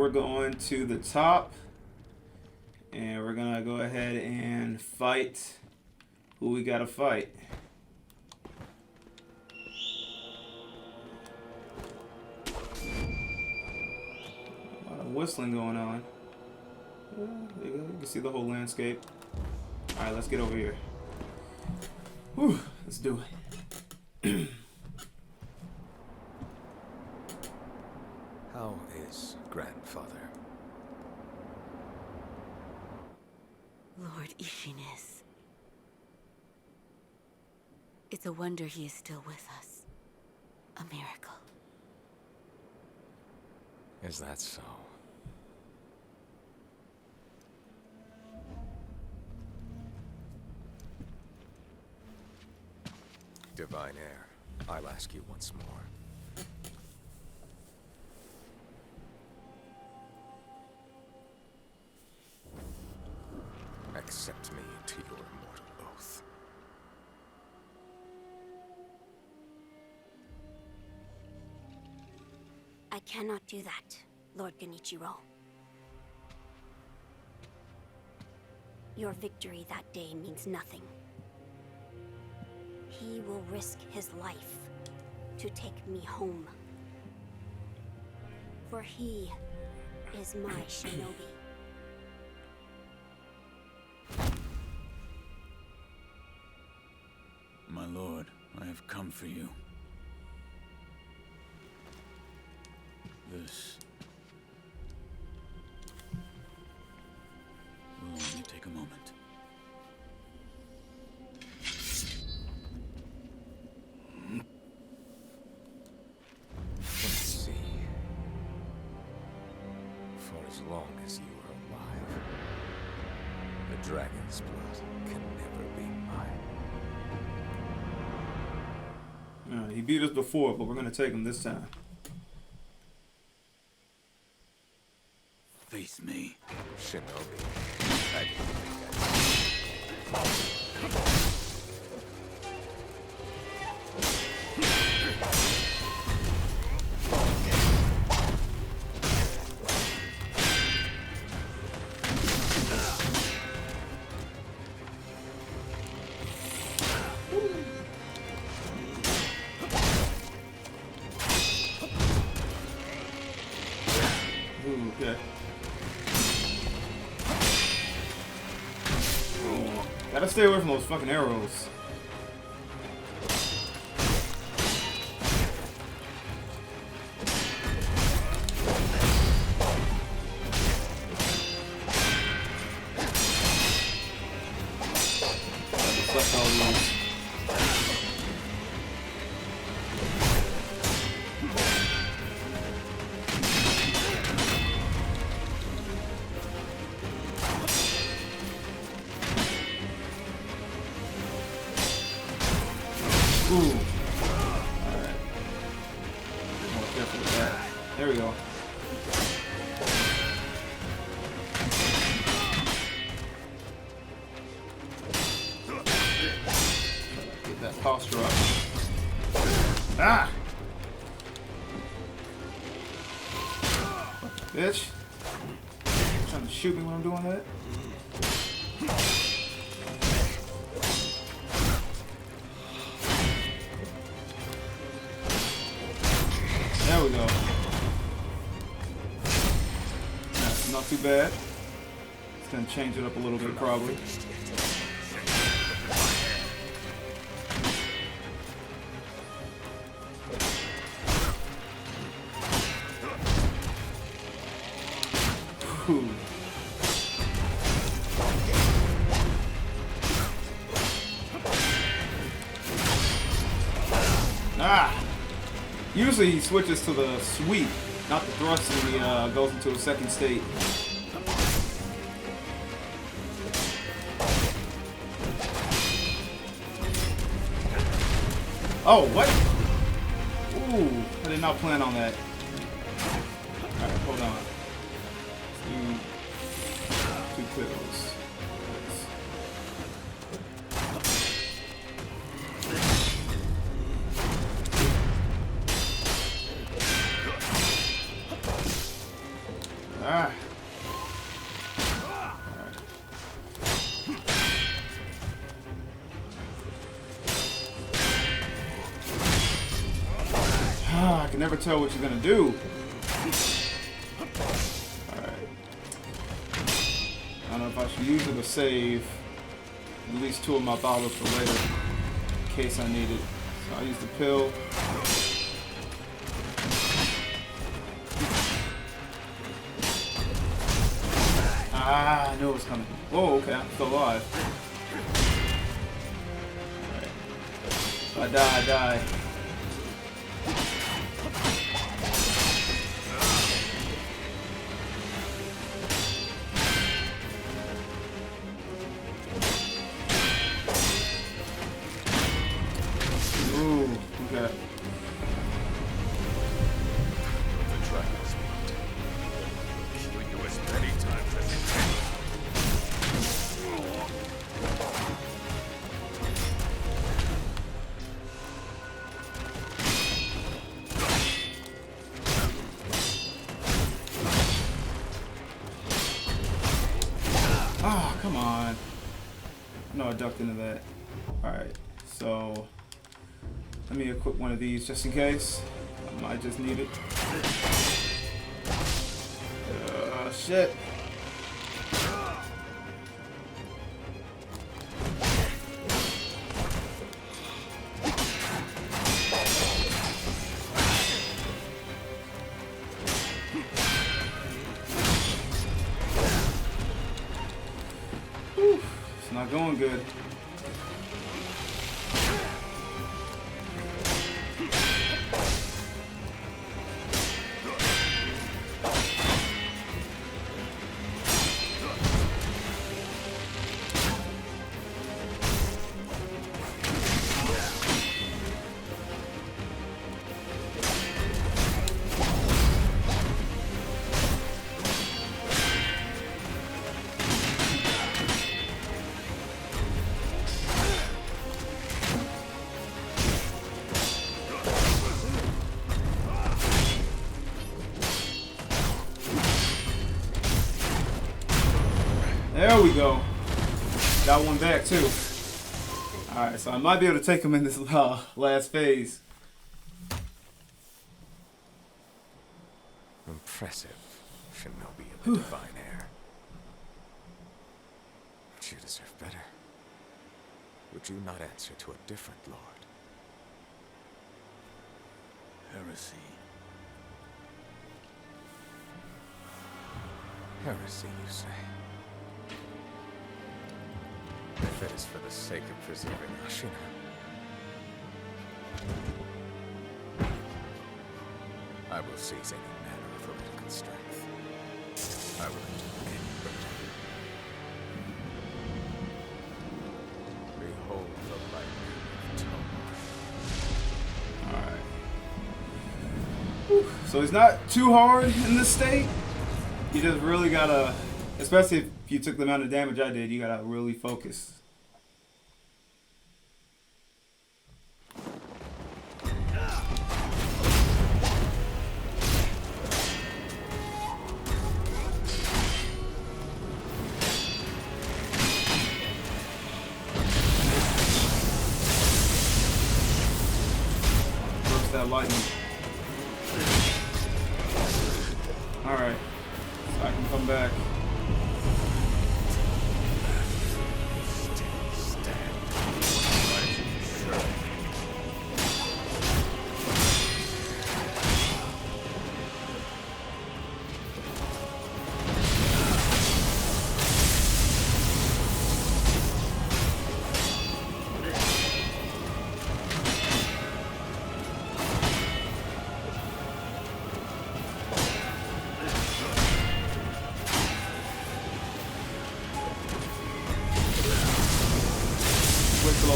we're going to the top. And we're gonna go ahead and fight who we gotta fight. A lot of whistling going on. Yeah, there you go. You can see the whole landscape. Alright, let's get over here. Whew, let's do it. How is grandfather? Lord Ishines. It's a wonder he is still with us. A miracle. Is that so? Divine Heir, I'll ask you once more. Accept me to your immortal oath. I cannot do that, Lord Genichiro. Your victory that day means nothing. He will risk his life to take me home. For he is my shinobi. My lord, I have come for you. This will only take a moment. Let's see. For as long as you are alive, the dragon's blood can never be mine. He beat us before, but we're gonna take him this time. Face me. Shinobi. I didn't think Ooh, okay. Gotta stay away from those fucking arrows. Deflect all these. Ooh. Alright. More careful with that. There we go. Get that posture up. Ah! Bitch. Trying to shoot me when I'm doing that? There we go. That's not too bad. It's gonna change it up a little bit, probably. Whew. Ah! Usually he switches to the sweep, not the thrust, and he goes into a second state. Oh, what? Ooh, I did not plan on that. Alright, hold on. Two pills. Ah. I can never tell what you're gonna do. Alright. I don't know if I should use it or save at least 2 of my bottles for later in case I need it. So I'll use the pill. Ah, I knew it was coming. Whoa, okay, I'm still alive. Alright. If I die. Ooh, okay. The dragon's blood. Kill you as many times as it can. Ah, come on. No, I ducked into that. Alright, so let me equip one of these just in case. I might just need it. Shit. Whew, it's not going good. There we go. Got one back too. Alright, so I might be able to take him in this last phase. Impressive, Shinobi of the Divine Heir. But you deserve better. Would you not answer to a different lord? Heresy. Heresy, you say? If it is for the sake of preserving Ashina. I will seize any manner of heretical strength. I will endure any burden. Behold the lightning of Tomosh. Alright. So he's not too hard in this state. You just really gotta, especially if you took the amount of damage I did, you gotta really focus. That lightning. Alright. So I can come back.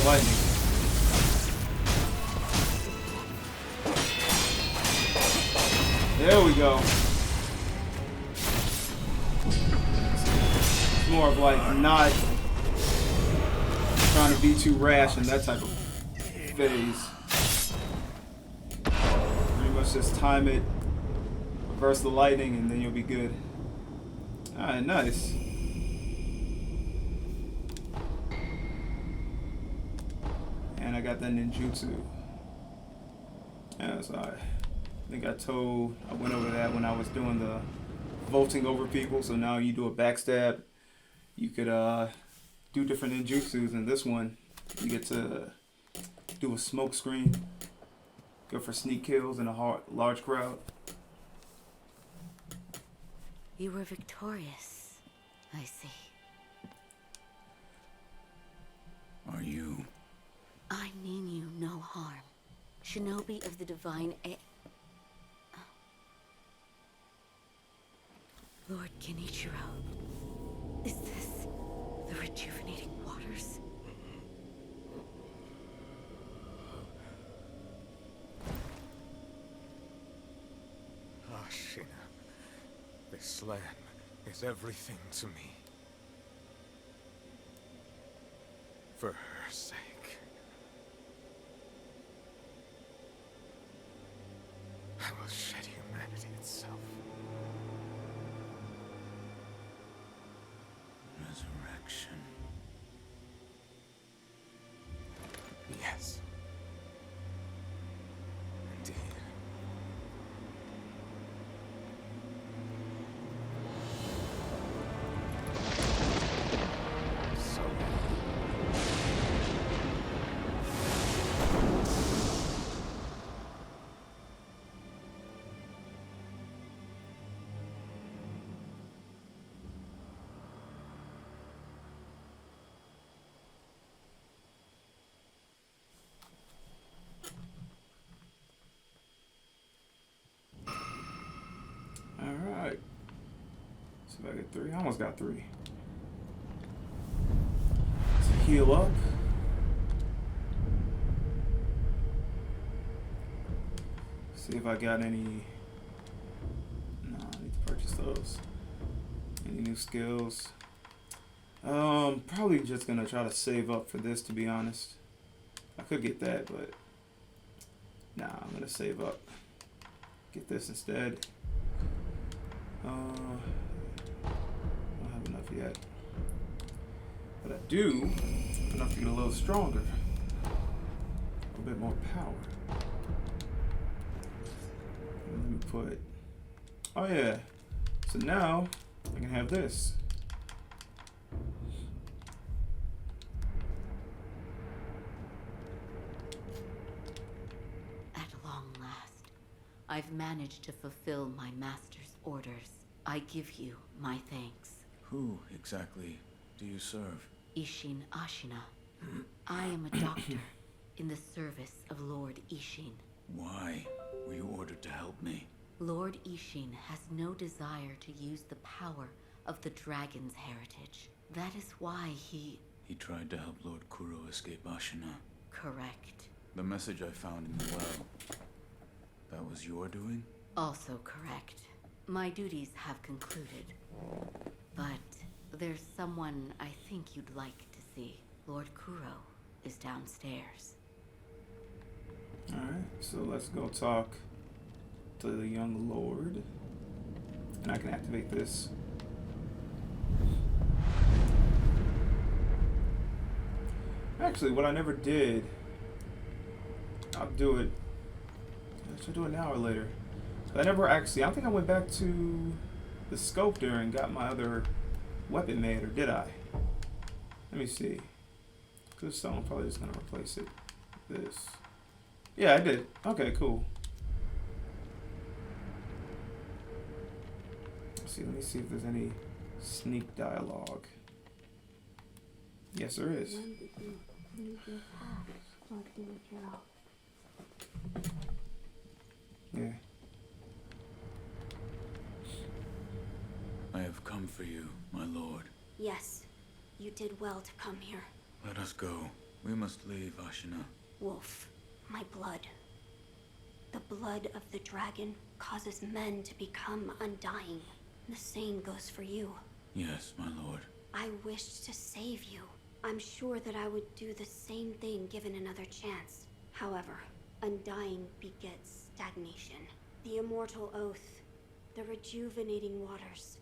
Lightning. There we go. It's more of like not trying to be too rash in that type of phase. Pretty much just time it, reverse the lightning, and then you'll be good. Alright, nice. And I got that ninjutsu. Yeah, so I think I went over that when I was doing the vaulting over people. So now you do a backstab, you could do different ninjutsus. And this one, you get to do a smoke screen, go for sneak kills in a large crowd. You were victorious, I see. Are you? I mean you no harm. Shinobi of the Divine Lord Genichiro, is this the rejuvenating waters? Ashina, this land is everything to me. For her sake. I will shed humanity itself. Resurrection. Yes. Indeed. So. Alright. See if I get 3. I almost got 3. Let's heal up. See if I got any. No, I need to purchase those. Any new skills? Probably just gonna try to save up for this, to be honest. I could get that, but nah, I'm gonna save up. Get this instead. I don't have enough yet. But I do have enough to get a little stronger. A bit more power. Let me put. Oh yeah. So now I can have this. At long last, I've managed to fulfill my master's orders. I give you my thanks. Who exactly do you serve? Ishin Ashina. I am a doctor in the service of Lord Ishin. Why were you ordered to help me? Lord Ishin has no desire to use the power of the dragon's heritage. That is why he... He tried to help Lord Kuro escape Ashina. Correct. The message I found in the well, that was your doing? Also correct. My duties have concluded. But there's someone I think you'd like to see. Lord Kuro is downstairs. Alright, so let's go talk to the young lord. And I can activate this. Actually, what I never did, I'll do it. I should do it now or later. But I never actually, I don't think I went back to the sculptor and got my other weapon made, or did I? Let me see. Because so I'm probably just going to replace it with this. Yeah, I did. Okay, cool. Let's see, let me see if there's any sneak dialogue. Yes, there is. Yeah. I have come for you, my lord. Yes, you did well to come here. Let us go. We must leave Ashina. Wolf, my blood. The blood of the dragon causes men to become undying. The same goes for you. Yes, my lord. I wished to save you. I'm sure that I would do the same thing given another chance. However, undying begets stagnation. The immortal oath, the rejuvenating waters.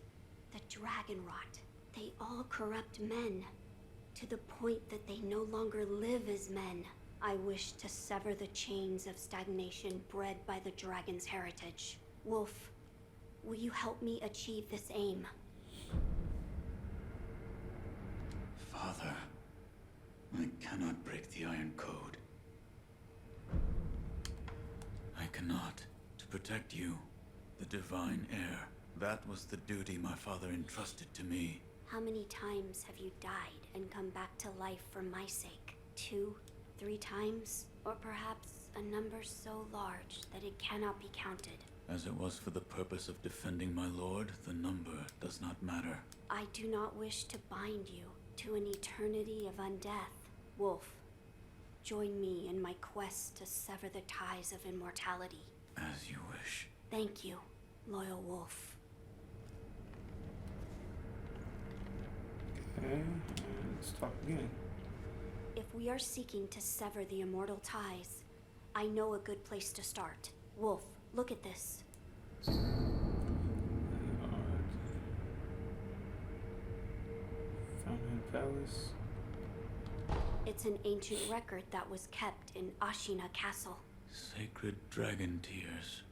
The dragon rot. They all corrupt men, to the point that they no longer live as men. I wish to sever the chains of stagnation bred by the dragon's heritage. Wolf, will you help me achieve this aim? Father, I cannot break the Iron Code. I cannot. To protect you, the divine heir. That was the duty my father entrusted to me. How many times have you died and come back to life for my sake? 2, 3 times? Or perhaps a number so large that it cannot be counted? As it was for the purpose of defending my lord, the number does not matter. I do not wish to bind you to an eternity of undeath. Wolf, join me in my quest to sever the ties of immortality. As you wish. Thank you, loyal wolf. Okay, let's talk again. If we are seeking to sever the immortal ties, I know a good place to start. Wolf, look at this. Fountain Palace. It's an ancient record that was kept in Ashina Castle. Sacred dragon tears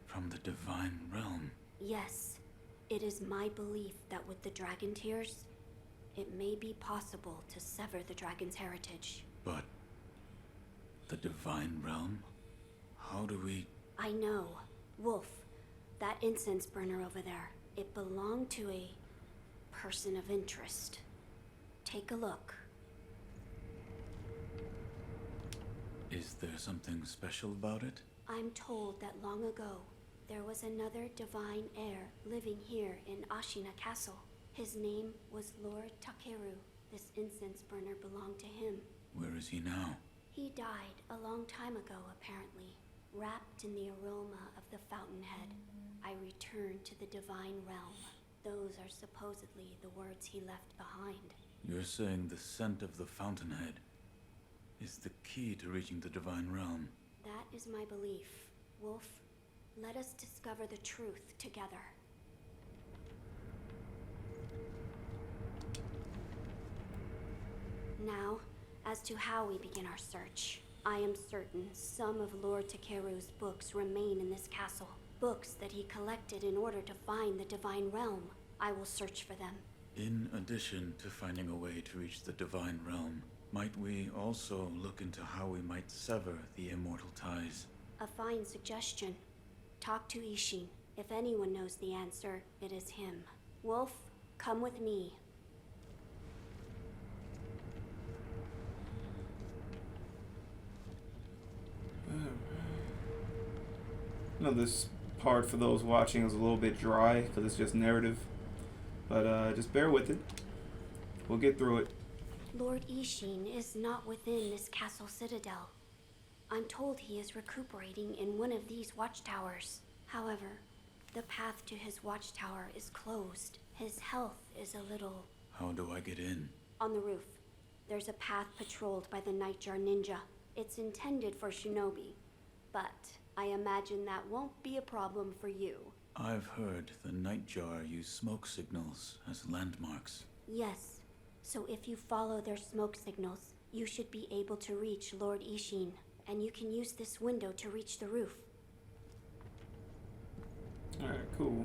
from the divine realm. Yes, it is my belief that with the dragon tears, it may be possible to sever the dragon's heritage. But the divine realm? How do we... I know. Wolf, that incense burner over there, it belonged to a person of interest. Take a look. Is there something special about it? I'm told that long ago, there was another divine heir living here in Ashina Castle. His name was Lord Takeru. This incense burner belonged to him. Where is he now? He died a long time ago, apparently. Wrapped in the aroma of the fountainhead, I returned to the divine realm. Those are supposedly the words he left behind. You're saying the scent of the fountainhead is the key to reaching the divine realm? That is my belief. Wolf, let us discover the truth together. Now, as to how we begin our search, I am certain some of Lord Takeru's books remain in this castle. Books that he collected in order to find the divine realm. I will search for them. In addition to finding a way to reach the divine realm, might we also look into how we might sever the immortal ties? A fine suggestion. Talk to Ishin. If anyone knows the answer, it is him. Wolf, come with me. I know this part for those watching is a little bit dry because it's just narrative, but just bear with it. We'll get through it. Lord Ishin is not within this castle citadel. I'm told he is recuperating in one of these watchtowers. However, the path to his watchtower is closed. His health is a little... How do I get in? On the roof, there's a path patrolled by the Nightjar Ninja. It's intended for shinobi, but I imagine that won't be a problem for you. I've heard the Nightjar use smoke signals as landmarks. Yes, so if you follow their smoke signals, you should be able to reach Lord Ishin, and you can use this window to reach the roof. Alright, cool.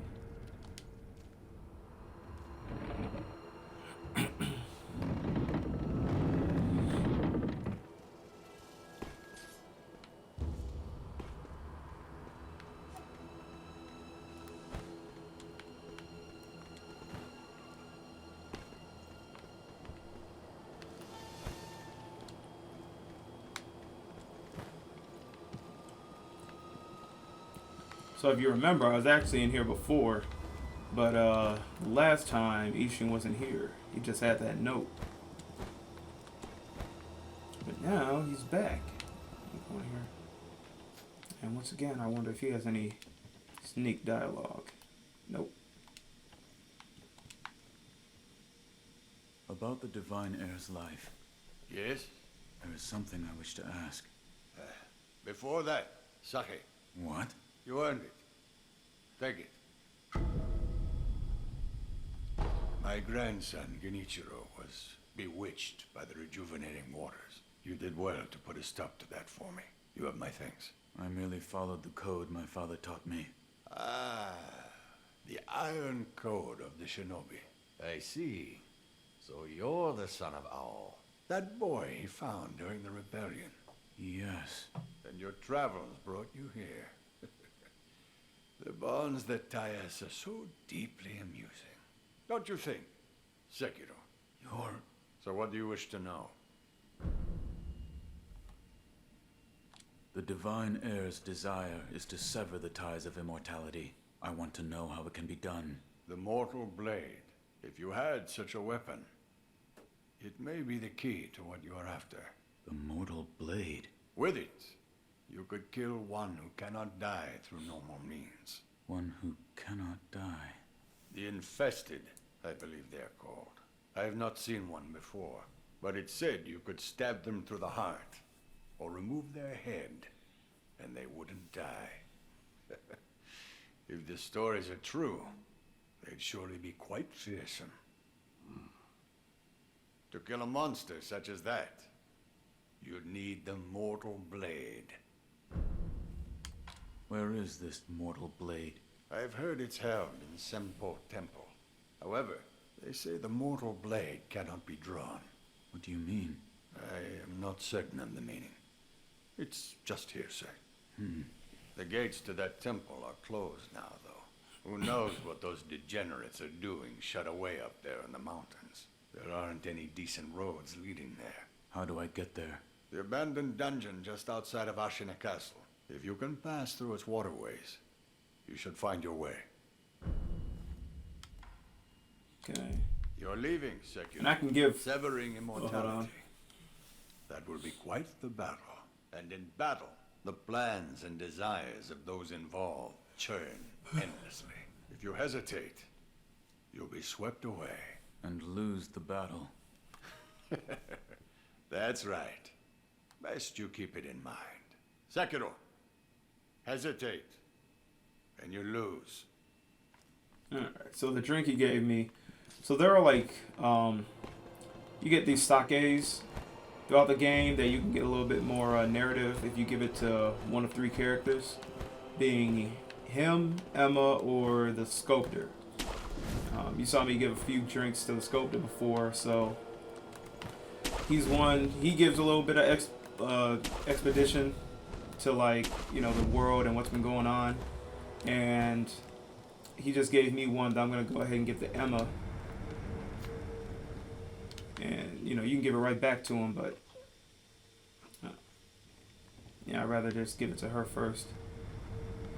So if you remember, I was actually in here before, but last time Ishin wasn't here. He just had that note. But now he's back. Go in here. And once again, I wonder if he has any sneak dialogue. Nope. About the divine heir's life, Yes? there is something I wish to ask. Before that, sake. What? You earned it. Take it. My grandson, Genichiro, was bewitched by the rejuvenating waters. You did well to put a stop to that for me. You have my thanks. I merely followed the code my father taught me. Ah, the Iron Code of the Shinobi. I see. So you're the son of Owl. That boy he found during the rebellion. Yes. And your travels brought you here. The bonds that tie us are so deeply amusing. Don't you think, Sekiro? You're... So what do you wish to know? The Divine Heir's desire is to sever the ties of immortality. I want to know how it can be done. The Mortal Blade. If you had such a weapon, it may be the key to what you are after. The Mortal Blade. With it, you could kill one who cannot die through normal means. One who cannot die. The Infested, I believe they are called. I have not seen one before, but it said you could stab them through the heart, or remove their head, and they wouldn't die. If the stories are true, they'd surely be quite fearsome. To kill a monster such as that, you'd need the Mortal Blade. Where is this Mortal Blade? I've heard it's held in Senpo Temple. However, they say the Mortal Blade cannot be drawn. What do you mean? I am not certain of the meaning. It's just hearsay. The gates to that temple are closed now, though. Who knows what those degenerates are doing shut away up there in the mountains. There aren't any decent roads leading there. How do I get there? The abandoned dungeon just outside of Ashina Castle. If you can pass through its waterways, you should find your way. Okay. You're leaving, Sekiro. And I can give... Severing hold immortality. on. That will be quite the battle. And in battle, the plans and desires of those involved churn endlessly. If you hesitate, you'll be swept away. And lose the battle. That's right. Best you keep it in mind. Sekiro, hesitate, and you lose. Alright, so the drink he gave me. So there are like, you get these sakes throughout the game that you can get a little bit more narrative if you give it to one of three characters, being him, Emma, or the sculptor. You saw me give a few drinks to the sculptor before, so he's one. He gives a little bit of expedition to, like, you know, the world and what's been going on, and he just gave me one that I'm gonna go ahead and give to Emma. And, you know, you can give it right back to him, but yeah, I'd rather just give it to her first.